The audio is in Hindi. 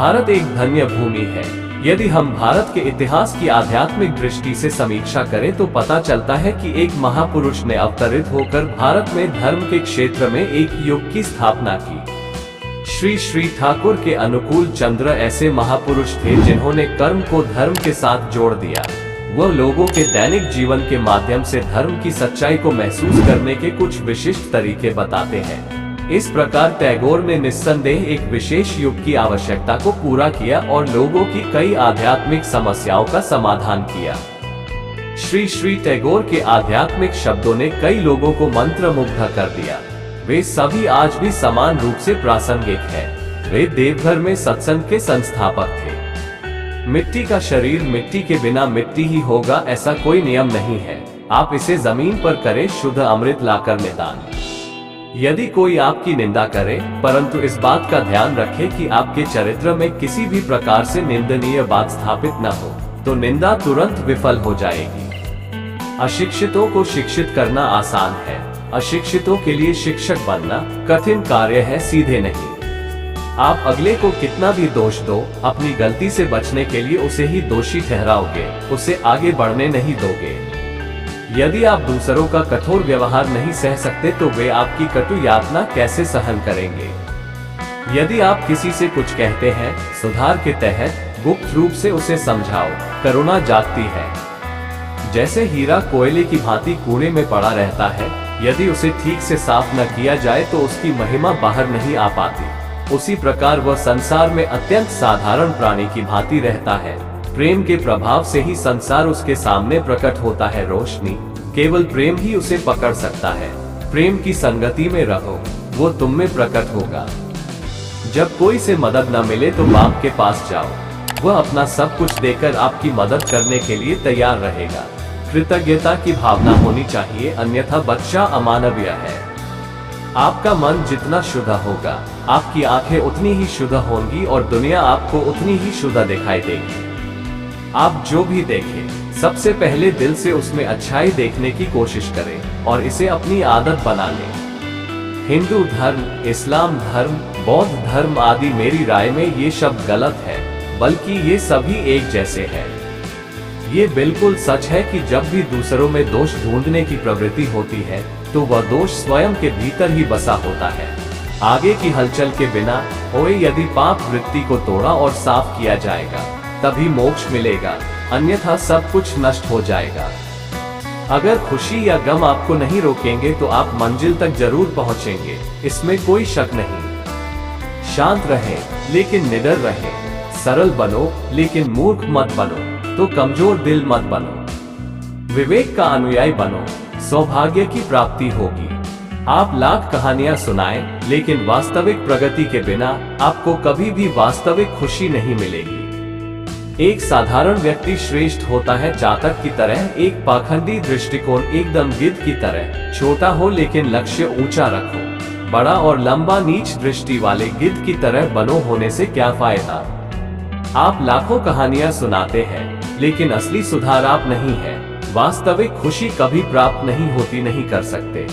भारत एक धन्य भूमि है। यदि हम भारत के इतिहास की आध्यात्मिक दृष्टि से समीक्षा करें तो पता चलता है कि एक महापुरुष ने अवतरित होकर भारत में धर्म के क्षेत्र में एक युग की स्थापना की। श्री श्री ठाकुर के अनुकूल चंद्र ऐसे महापुरुष थे जिन्होंने कर्म को धर्म के साथ जोड़ दिया। वह लोगों के दैनिक जीवन के माध्यम से धर्म की सच्चाई को महसूस करने के कुछ विशिष्ट तरीके बताते हैं। इस प्रकार टैगोर ने निस्संदेह एक विशेष युग की आवश्यकता को पूरा किया और लोगों की कई आध्यात्मिक समस्याओं का समाधान किया। श्री श्री टैगोर के आध्यात्मिक शब्दों ने कई लोगों को मंत्रमुग्ध कर दिया। वे सभी आज भी समान रूप से प्रासंगिक हैं। वे देवघर में सत्संग के संस्थापक थे। मिट्टी का शरीर मिट्टी के बिना मिट्टी ही होगा, ऐसा कोई नियम नहीं है। आप इसे जमीन पर करें शुद्ध अमृत लाकर निदान। यदि कोई आपकी निंदा करे, परंतु इस बात का ध्यान रखे कि आपके चरित्र में किसी भी प्रकार से निंदनीय बात स्थापित न हो, तो निंदा तुरंत विफल हो जाएगी। अशिक्षितों को शिक्षित करना आसान है, अशिक्षितों के लिए शिक्षक बनना कठिन कार्य है, सीधे नहीं। आप अगले को कितना भी दोष दो, अपनी गलती से बचने के लिए उसे ही दोषी ठहराओगे, उसे आगे बढ़ने नहीं दोगे। यदि आप दूसरों का कठोर व्यवहार नहीं सह सकते तो वे आपकी कटु यातना कैसे सहन करेंगे। यदि आप किसी से कुछ कहते हैं, सुधार के तहत गुप्त रूप से उसे समझाओ, करुणा जागती है। जैसे हीरा कोयले की भांति कूड़े में पड़ा रहता है, यदि उसे ठीक से साफ न किया जाए तो उसकी महिमा बाहर नहीं आ पाती। उसी प्रकार वह संसार में अत्यंत साधारण प्राणी की भांति रहता है। प्रेम के प्रभाव से ही संसार उसके सामने प्रकट होता है। रोशनी केवल प्रेम ही उसे पकड़ सकता है। प्रेम की संगति में रहो, वो तुम में प्रकट होगा। जब कोई से मदद न मिले तो बाप के पास जाओ, वह अपना सब कुछ देकर आपकी मदद करने के लिए तैयार रहेगा। कृतज्ञता की भावना होनी चाहिए, अन्यथा बच्चा अमानवीय है। आपका मन जितना शुद्ध होगा, आपकी आंखें उतनी ही शुद्ध होंगी और दुनिया आपको उतनी ही शुद्ध दिखाई देगी। आप जो भी देखें, सबसे पहले दिल से उसमें अच्छाई देखने की कोशिश करें और इसे अपनी आदत बना लें। हिंदू धर्म, इस्लाम धर्म, बौद्ध धर्म आदि, मेरी राय में ये शब्द गलत है, बल्कि ये सभी एक जैसे हैं। ये बिल्कुल सच है कि जब भी दूसरों में दोष ढूंढने की प्रवृत्ति होती है तो वह दोष स्वयं के भीतर ही बसा होता है। आगे की हलचल के बिना ओए यदि पाप वृत्ति को तोड़ा और साफ किया जाएगा तभी मोक्ष मिलेगा, अन्यथा सब कुछ नष्ट हो जाएगा। अगर खुशी या गम आपको नहीं रोकेंगे तो आप मंजिल तक जरूर पहुंचेंगे, इसमें कोई शक नहीं। शांत रहें लेकिन निडर रहें, सरल बनो लेकिन मूर्ख मत बनो, तो कमजोर दिल मत बनो। विवेक का अनुयायी बनो, सौभाग्य की प्राप्ति होगी। आप लाख कहानियां सुनाएं, लेकिन वास्तविक प्रगति के बिना आपको कभी भी वास्तविक खुशी नहीं मिलेगी। एक साधारण व्यक्ति श्रेष्ठ होता है चातक की तरह, एक पाखंडी दृष्टिकोण एकदम गिद्ध की तरह। छोटा हो लेकिन लक्ष्य ऊंचा रखो, बड़ा और लंबा नीच दृष्टि वाले गिद्ध की तरह बनो होने से क्या फायदा। आप लाखों कहानियां सुनाते हैं, लेकिन असली सुधार आप नहीं है। वास्तविक खुशी कभी प्राप्त नहीं होती, नहीं कर सकते।